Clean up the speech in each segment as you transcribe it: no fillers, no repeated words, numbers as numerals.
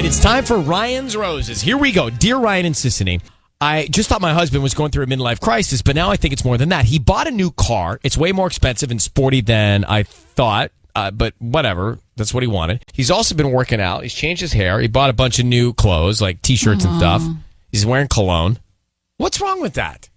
right, it's time for Ryan's Roses. Here we go. Dear Ryan and Sissany, I just thought my husband was going through a midlife crisis, but now I think it's more than that. He bought a new car. It's way more expensive and sporty than I thought, but whatever. That's what he wanted. He's also been working out. He's changed his hair. He bought a bunch of new clothes, like T-shirts and stuff. He's wearing cologne. What's wrong with that?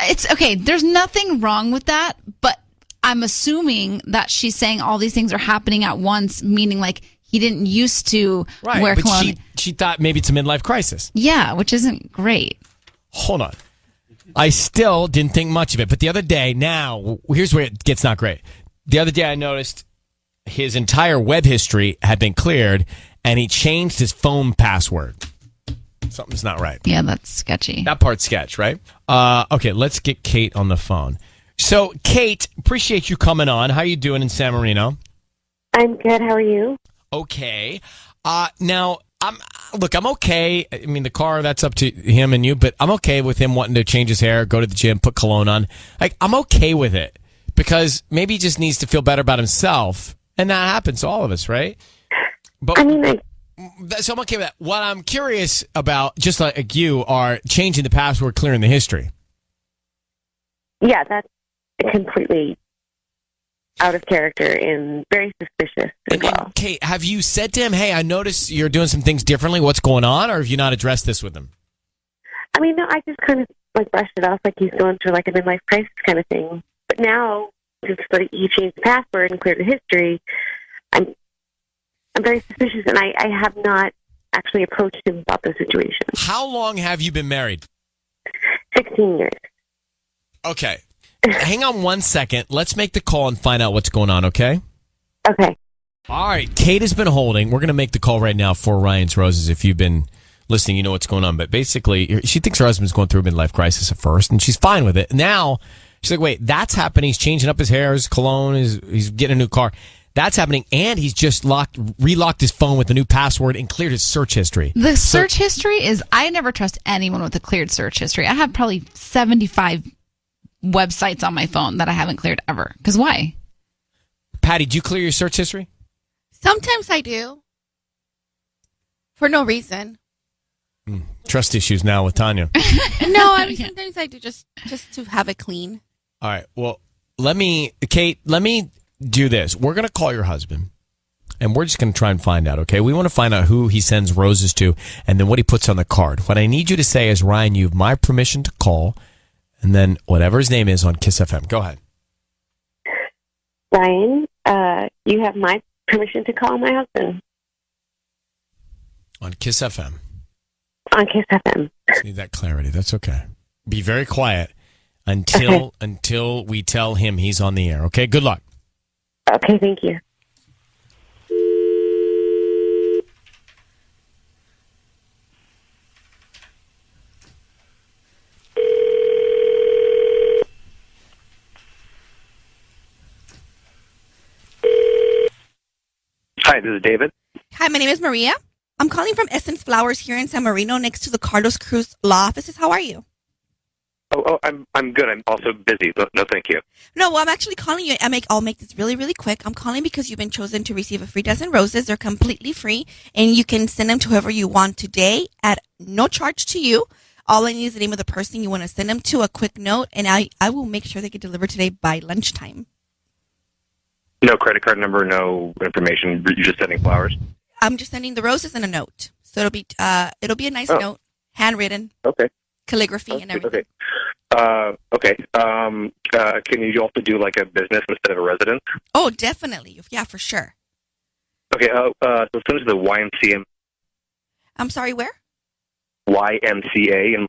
It's okay. There's nothing wrong with that, but I'm assuming that she's saying all these things are happening at once, meaning like he didn't used to wear cologne. She thought maybe it's a midlife crisis. Yeah, which isn't great. Hold on. I still didn't think much of it, but the other day, now, here's where it gets not great. The other day I noticed his entire web history had been cleared, and he changed his phone password. Something's not right. Yeah, that's sketchy. That part's sketch, right? Okay, let's get Kate on the phone. So, Kate, appreciate you coming on. How you doing in San Marino? I'm good. How are you? Okay. Now, I'm okay. I mean, the car, that's up to him and you, but I'm okay with him wanting to change his hair, go to the gym, put cologne on. Like, I'm okay with it because maybe he just needs to feel better about himself, and that happens to all of us, right? But, so I'm okay with that. What I'm curious about, just like you, are changing the password, clearing the history. Yeah, that's completely out of character and very suspicious as well. Kate, have you said to him, hey, I noticed you're doing some things differently. What's going on? Or have you not addressed this with him? I mean, no, I just kind of like brushed it off like he's going through like a midlife crisis kind of thing. But now, just like he changed the password and cleared the history, I'm very suspicious, and I have not actually approached him about the situation. How long have you been married? 16 years. Okay. Hang on one second. Let's make the call and find out what's going on, okay? Okay. All right. Kate has been holding. We're going to make the call right now for Ryan's Roses. If you've been listening, you know what's going on. But basically, she thinks her husband's going through a midlife crisis at first, and she's fine with it. Now, she's like, wait, that's happening. He's changing up his hair, his cologne, he's getting a new car. That's happening, and he's just relocked his phone with a new password and cleared his search history. The search history is, I never trust anyone with a cleared search history. I have probably 75 websites on my phone that I haven't cleared ever. Because why? Patty, do you clear your search history? Sometimes I do. For no reason. Trust issues now with Tanya. No, I mean, sometimes I do just to have it clean. All right. Well, Kate, let me do this. We're going to call your husband, and we're just going to try and find out, okay? We want to find out who he sends roses to and then what he puts on the card. What I need you to say is, Ryan, you have my permission to call, and then whatever his name is on Kiss FM. Go ahead. Ryan, you have my permission to call my husband. On Kiss FM. On Kiss FM. Just need that clarity. That's okay. Be very quiet until we tell him he's on the air, okay? Good luck. Okay, thank you. Hi, this is David. Hi, my name is Maria. I'm calling from Essence Flowers here in San Marino next to the Carlos Cruz law offices. How are you? Oh, I'm good. I'm also busy. No, thank you. No, well, I'm actually calling you. I'll make this really, really quick. I'm calling because you've been chosen to receive a free dozen roses. They're completely free, and you can send them to whoever you want today at no charge to you. All I need is the name of the person you want to send them to, a quick note, and I will make sure they get delivered today by lunchtime. No credit card number, no information. You're just sending flowers? I'm just sending the roses and a note. So it'll be a nice note, handwritten. Okay. Calligraphy and everything. Okay. Can you also do like a business instead of a residence? Oh, definitely. Yeah, for sure. Okay. So send it to the YMCA. I'm sorry, where? YMCA. And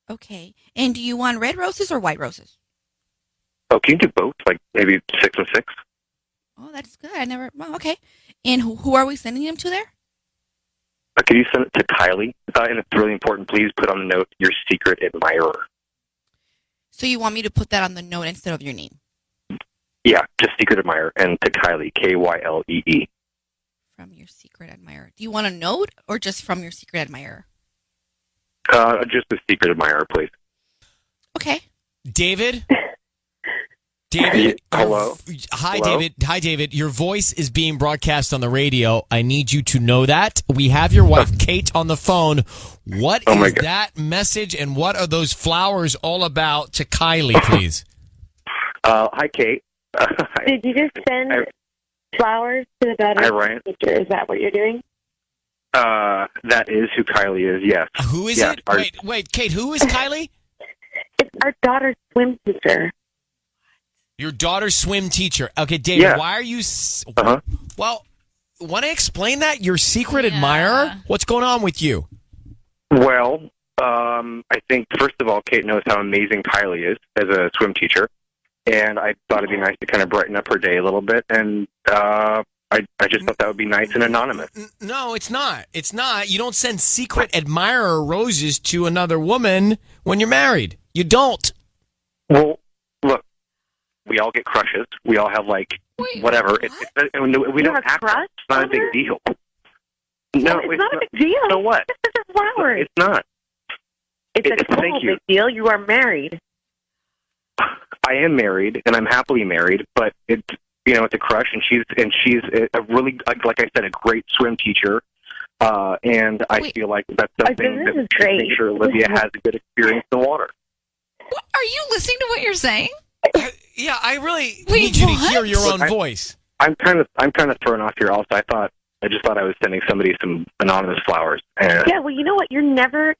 Okay. And do you want red roses or white roses? oh, can you do both? Like maybe 6 and 6? Oh, that's good. Well, okay. And who are we sending them to there? Can you send it to Kylie? And it's really important. Please put on the note your secret admirer. So you want me to put that on the note instead of your name? Yeah, just secret admirer. And to Kylie, Kylee. From your secret admirer. Do you want a note or just from your secret admirer? Just the secret admirer, please. Okay. David? David. Hello? Hi, Hello? David. Hi, David. Your voice is being broadcast on the radio. I need you to know that. We have your wife, Kate, on the phone. What is that message and what are those flowers all about to Kylie, please? Hi, Kate. Did you just send flowers to the daughter teacher? Is that what you're doing? That is who Kylie is, yes. Who is it? Wait, Kate, who is Kylie? It's our daughter's swim teacher. Your daughter's swim teacher. Okay, David, why are you... Well, want to explain that? Your secret admirer? What's going on with you? Well, I think, first of all, Kate knows how amazing Kylie is as a swim teacher. And I thought it'd be nice to kind of brighten up her day a little bit. And I just thought that would be nice and anonymous. No, it's not. It's not. You don't send secret admirer roses to another woman when you're married. You don't. Well, look, we all get crushes. We all have, whatever. What? We don't have to. It's not a big deal. No, it's not a big deal. So what? This is flowers. It's not. It's a total big deal. You are married. I am married, and I'm happily married, but it's a crush, and she's a really, like I said, a great swim teacher, and I feel like that's something that make sure Olivia has a good experience in the water. Are you listening to what you're saying? Yeah, I really need you to hear your own voice. I'm kind of thrown off here. Also, I just thought I was sending somebody some anonymous flowers. Yeah, well, you know what? You're never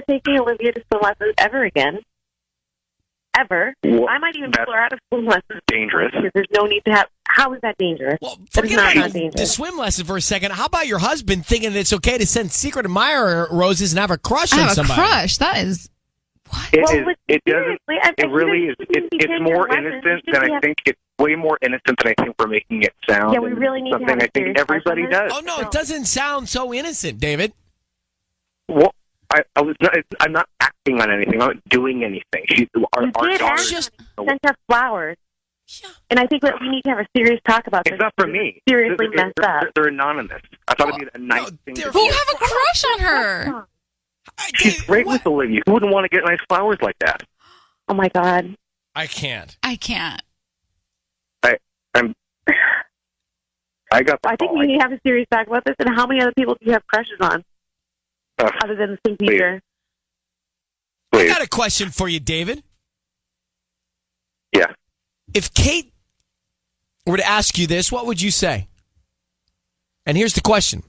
taking Olivia to swim lessons ever again. Ever. Well, I might even pull her out of swim lessons. Dangerous. Because there's no need to have... How is that dangerous? Well, forget about the swim lesson for a second. How about your husband thinking that it's okay to send secret admirer roses and have a crush on somebody? A crush? That is... What? It really is. It's more innocent than I think. It's way more innocent than I think we're making it sound. Yeah, we really need something to have I think everybody does. Oh, no, it doesn't sound so innocent, David. Well, I'm not acting on anything. I'm not doing anything. Our daughter just sent her flowers. Yeah. And I think that we need to have a serious talk about this. It's not for me. Seriously messed up. They're anonymous. I thought it'd be a nice thing to do. You have a crush on her. She's great with Olivia. Who wouldn't want to get nice flowers like that? Oh, my God. I can't. I think we need to have a serious talk about this. And how many other people do you have crushes on? Other than the swim teacher. I got a question for you, David. Yeah. If Kate were to ask you this, what would you say? And here's the question.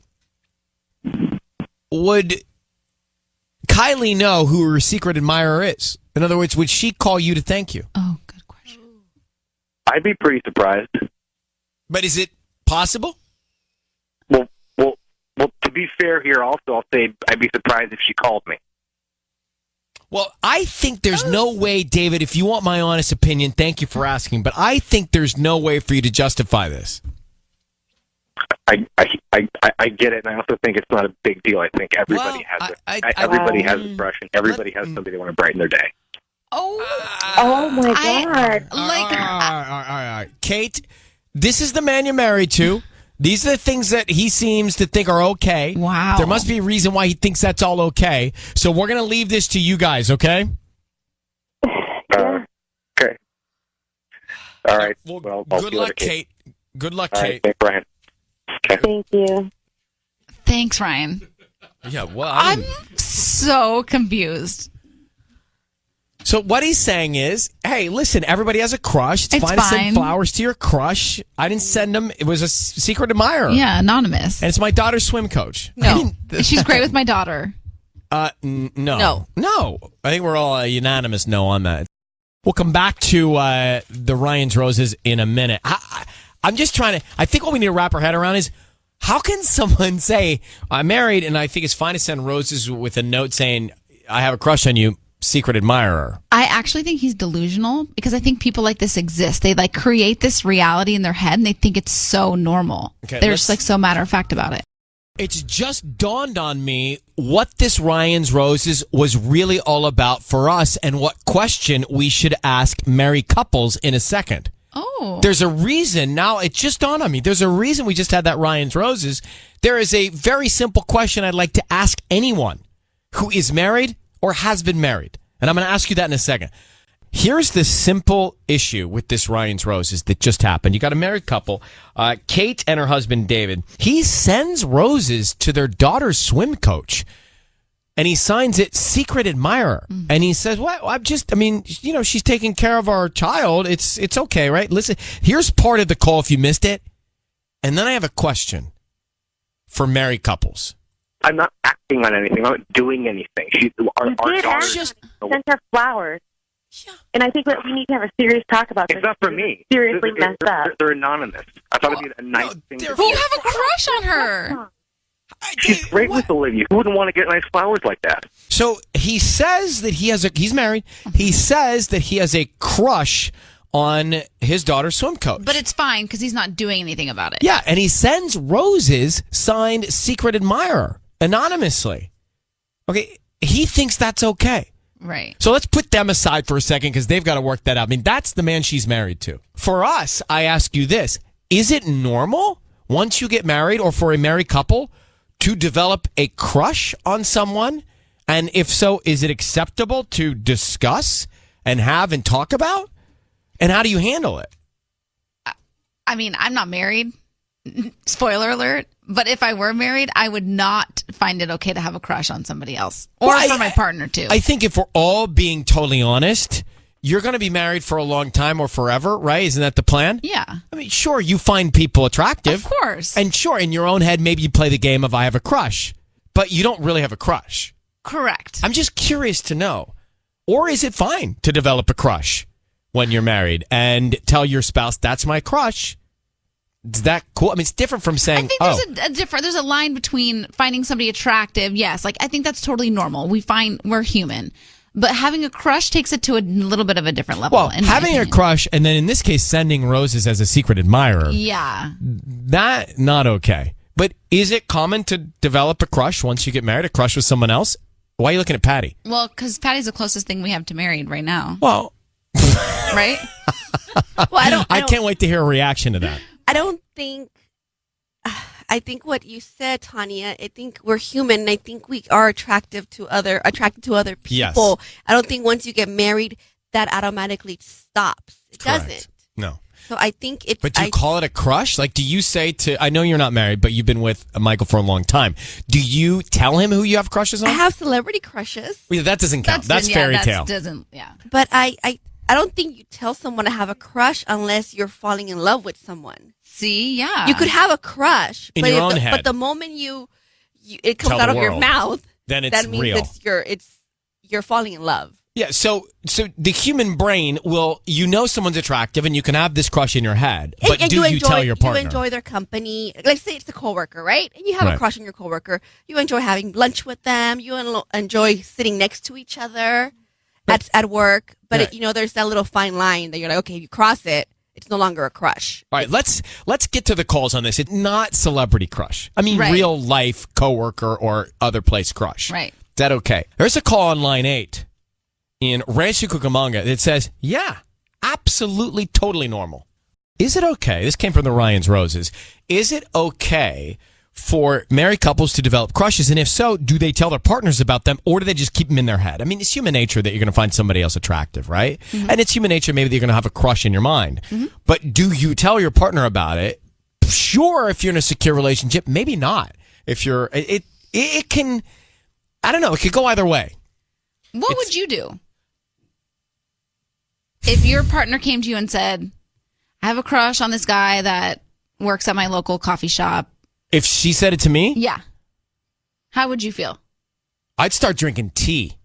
Would Kylie know who her secret admirer is? In other words, would she call you to thank you? Oh, good question. I'd be pretty surprised. But is it possible? Well, to be fair here, also, I'll say I'd be surprised if she called me. Well, I think there's no way, David, if you want my honest opinion, thank you for asking, but I think there's no way for you to justify this. I get it, and I also think it's not a big deal. I think everybody has it. Everybody has a crush, and everybody has somebody they want to brighten their day. Oh my God. All right. Kate, this is the man you're married to. These are the things that he seems to think are okay. Wow. There must be a reason why he thinks that's all okay. So we're going to leave this to you guys, okay? Okay. All right. Well, good luck, Kate. Good luck, Kate. Thanks, Brian. Okay. Thank you. Thanks, Ryan. Yeah, well, I'm so confused. So what he's saying is, hey, listen, everybody has a crush. It's fine to send flowers to your crush. I didn't send them. It was a secret admirer. Yeah, anonymous. And it's my daughter's swim coach. No, she's great with my daughter. No. I think we're all unanimous no on that. We'll come back to the Ryan's Roses in a minute. I'm just trying to, I think what we need to wrap our head around is, how can someone say, I'm married and I think it's fine to send roses with a note saying, I have a crush on you, secret admirer? I actually think he's delusional because I think people like this exist. They create this reality in their head and they think it's so normal. Okay, they're just so matter of fact about it. It's just dawned on me what this Ryan's Roses was really all about for us and what question we should ask married couples in a second. Oh. There's a reason. Now, it just dawned on me. There's a reason we just had that Ryan's Roses. There is a very simple question I'd like to ask anyone who is married or has been married. And I'm going to ask you that in a second. Here's the simple issue with this Ryan's Roses that just happened. You got a married couple, Kate and her husband, David. He sends roses to their daughter's swim coach. And he signs it secret admirer. And he says, well, she's taking care of our child. It's okay, right? Listen, here's part of the call if you missed it. And then I have a question for married couples. I'm not acting on anything. I'm not doing anything. Our daughter just sent her flowers. And I think that we need to have a serious talk about this. It's not for me. Seriously messed up. They're anonymous. I thought it'd be a nice thing to do. You have a crush on her. She's great with Olivia. Who wouldn't want to get nice flowers like that? So he says that he's married. He says that he has a crush on his daughter's swim coach. But it's fine because he's not doing anything about it. Yeah, and he sends roses signed secret admirer anonymously. Okay, he thinks that's okay. Right. So let's put them aside for a second because they've got to work that out. I mean, that's the man she's married to. For us, I ask you this. Is it normal once you get married or for a married couple to develop a crush on someone? And if so, is it acceptable to discuss and have and talk about? And how do you handle it? I mean, I'm not married. Spoiler alert. But if I were married, I would not find it okay to have a crush on somebody else. Or for my partner, too. I think if we're all being totally honest, you're going to be married for a long time or forever, right? Isn't that the plan? Yeah. I mean, sure, you find people attractive. Of course. And sure, in your own head, maybe you play the game of I have a crush. But you don't really have a crush. Correct. I'm just curious to know. Or is it fine to develop a crush when you're married and tell your spouse, that's my crush? Is that cool? I mean, it's different from saying, I think there's a line between finding somebody attractive. Yes. Like, I think that's totally normal. We're human. But having a crush takes it to a little bit of a different level. Well, having a crush and then in this case, sending roses as a secret admirer. Yeah. That, not okay. But is it common to develop a crush once you get married, a crush with someone else? Why are you looking at Patty? Well, because Patty's the closest thing we have to married right now. Well. Right? Well, I can't wait to hear a reaction to that. I think what you said, Tanya, I think we're human and I think we are attracted to other people. Yes. I don't think once you get married that automatically stops. It Correct. doesn't. No. So I think it's... But do you call it a crush? Like, do you say to... I know you're not married, but you've been with Michael for a long time. Do you tell him who you have crushes on? I have celebrity crushes. Well, that doesn't count. That's fairy tale. But I don't think you tell someone to have a crush unless you're falling in love with someone. See, yeah. You could have a crush. In your own head. But the moment it comes out of your mouth, then it's that means real. You're falling in love. Yeah, so the human brain will, someone's attractive and you can have this crush in your head, but and do you tell your partner? You enjoy their company. Let's say it's a coworker, right? And you have a crush on your coworker. You enjoy having lunch with them. You enjoy sitting next to each other at work. But there's that little fine line that you're like, okay, if you cross it, it's no longer a crush. All right, let's get to the calls on this. It's not celebrity crush. I mean, real life coworker or other place crush. Right. Is that okay? There's a call on line 8 in Rancho Cucamonga that says, yeah, absolutely, totally normal. Is it okay? This came from the Ryan's Roses. Is it okay for married couples to develop crushes? And if so, do they tell their partners about them or do they just keep them in their head? I mean, it's human nature that you're going to find somebody else attractive, right? Mm-hmm. And it's human nature maybe that you're going to have a crush in your mind. Mm-hmm. But do you tell your partner about it? Sure, if you're in a secure relationship, maybe not. If you're, it can, I don't know, it could go either way. What would you do? If your partner came to you and said, I have a crush on this guy that works at my local coffee shop. If she said it to me? Yeah. How would you feel? I'd start drinking tea.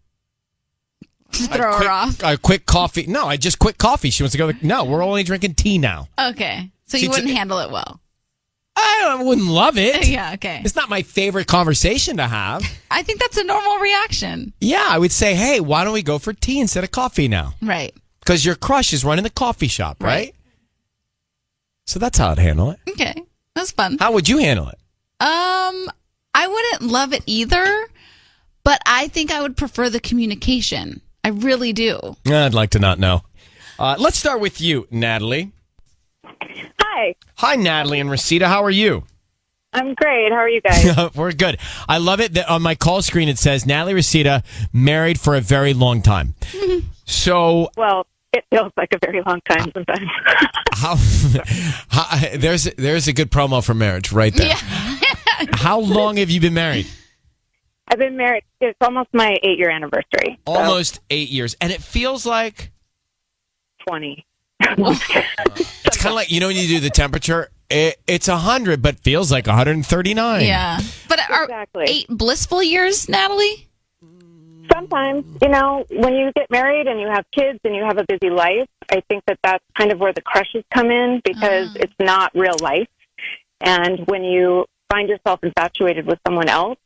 Throw her off? I quit coffee. No, I just quit coffee. She wants to go, no, we're only drinking tea now. Okay. So you wouldn't handle it well? I wouldn't love it. Yeah, okay. It's not my favorite conversation to have. I think that's a normal reaction. Yeah, I would say, hey, why don't we go for tea instead of coffee now? Right. Because your crush is running the coffee shop, right? So that's how I'd handle it. Okay. That's fun. How would you handle it? I wouldn't love it either, but I think I would prefer the communication. I really do. I'd like to not know. Let's start with you, Natalie. Hi. Hi, Natalie and Resita. How are you? I'm great. How are you guys? We're good. I love it that on my call screen it says Natalie Resita married for a very long time. So, well, It feels like a very long time sometimes. There's a good promo for marriage right there. Yeah. How long have you been married? I've been married. It's almost my 8-year anniversary. Almost 8 years. And it feels like 20. It's kind of like, when you do the temperature, it's 100, but feels like 139. Yeah. But are Exactly. 8 blissful years, Natalie? Sometimes, when you get married and you have kids and you have a busy life, I think that's kind of where the crushes come in because it's not real life. And when you find yourself infatuated with someone else,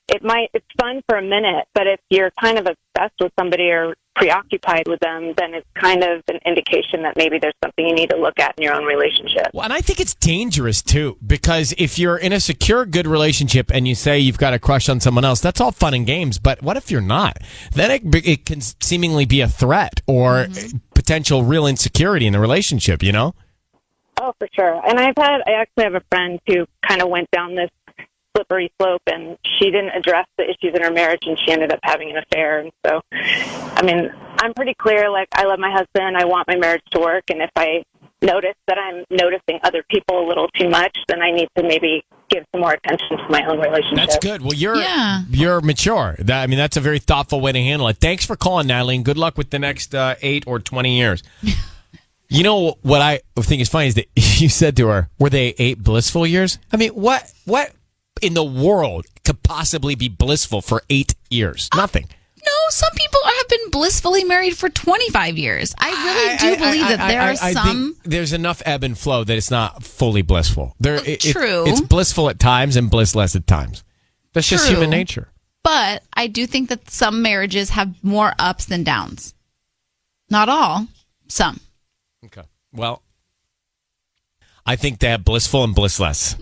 it's fun for a minute, but if you're kind of obsessed with somebody or preoccupied with them, then it's kind of an indication that maybe there's something you need to look at in your own relationship. Well, and I think it's dangerous too, because if you're in a secure, good relationship and you say you've got a crush on someone else, that's all fun and games. But what if you're not? Then it can seemingly be a threat or potential real insecurity in the relationship, Oh, for sure. And I actually have a friend who kind of went down this slippery slope, and she didn't address the issues in her marriage, and she ended up having an affair. And so, I'm pretty clear, like, I love my husband, I want my marriage to work, and if I notice that I'm noticing other people a little too much, then I need to maybe give some more attention to my own relationship. That's good. Well, you're mature. That's a very thoughtful way to handle it. Thanks for calling, Natalie, and good luck with the next 8 or 20 years. You know what I think is funny is that you said to her, were they 8 blissful years? What in the world could possibly be blissful for 8 years? Nothing. No, some people have been blissfully married for 25 years. I really do believe that there are some. Think there's enough ebb and flow that it's not fully blissful. True. It's blissful at times and blissless at times. That's just human nature. But I do think that some marriages have more ups than downs. Not all, some. Okay. Well, I think they have blissful and blissless.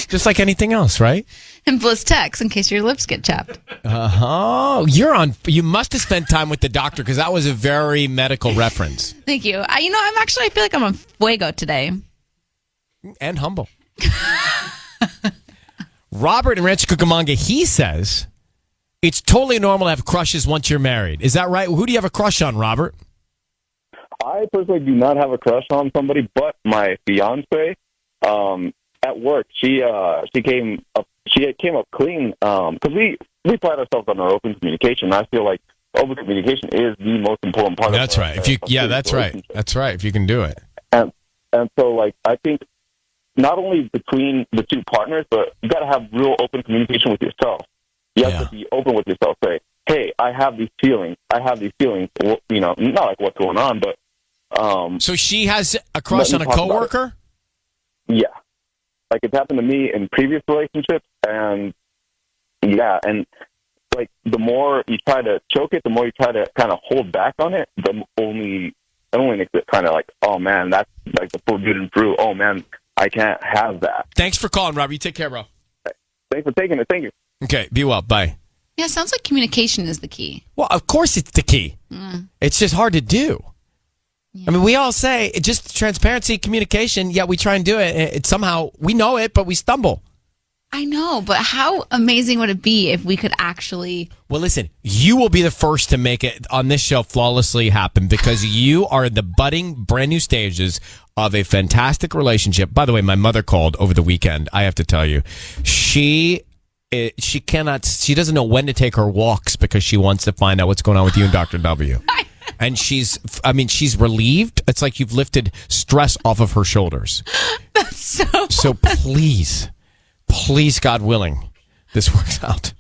Just like anything else, right? And bliss text in case your lips get chapped. Oh, you must have spent time with the doctor because that was a very medical reference. Thank you. I feel like I'm on fuego today. And humble. Robert in Rancho Cucamonga, he says it's totally normal to have crushes once you're married. Is that right? Who do you have a crush on, Robert? I personally do not have a crush on somebody, but my fiance, at work, she came up clean because we pride ourselves on our open communication. I feel like open communication is the most important part. That's right. That's right. That's right. If you can do it, and so like I think not only between the two partners, but you got to have real open communication with yourself. You have to be open with yourself. Say, hey, I have these feelings. Well, not like what's going on, but. So she has a crush on a coworker? Yeah. Like it's happened to me in previous relationships, and like the more you try to choke it, the more you try to kind of hold back on it, it only makes it kind of like, oh man, that's like the forbidden fruit. Oh man, I can't have that. Thanks for calling, Rob. You take care, bro. Thanks for taking it. Thank you. Okay, be well. Bye. Yeah, it sounds like communication is the key. Well, of course it's the key. It's just hard to do. Yeah. We all say just transparency, communication, yet we try and do it. Somehow we know it, but we stumble. I know, but how amazing would it be if we could actually... Well, listen, you will be the first to make it on this show flawlessly happen because you are in the budding, brand new stages of a fantastic relationship. By the way, my mother called over the weekend. I have to tell you, she doesn't know when to take her walks because she wants to find out what's going on with you and Dr. W. And she's relieved. It's like you've lifted stress off of her shoulders. That's so please, God willing, this works out.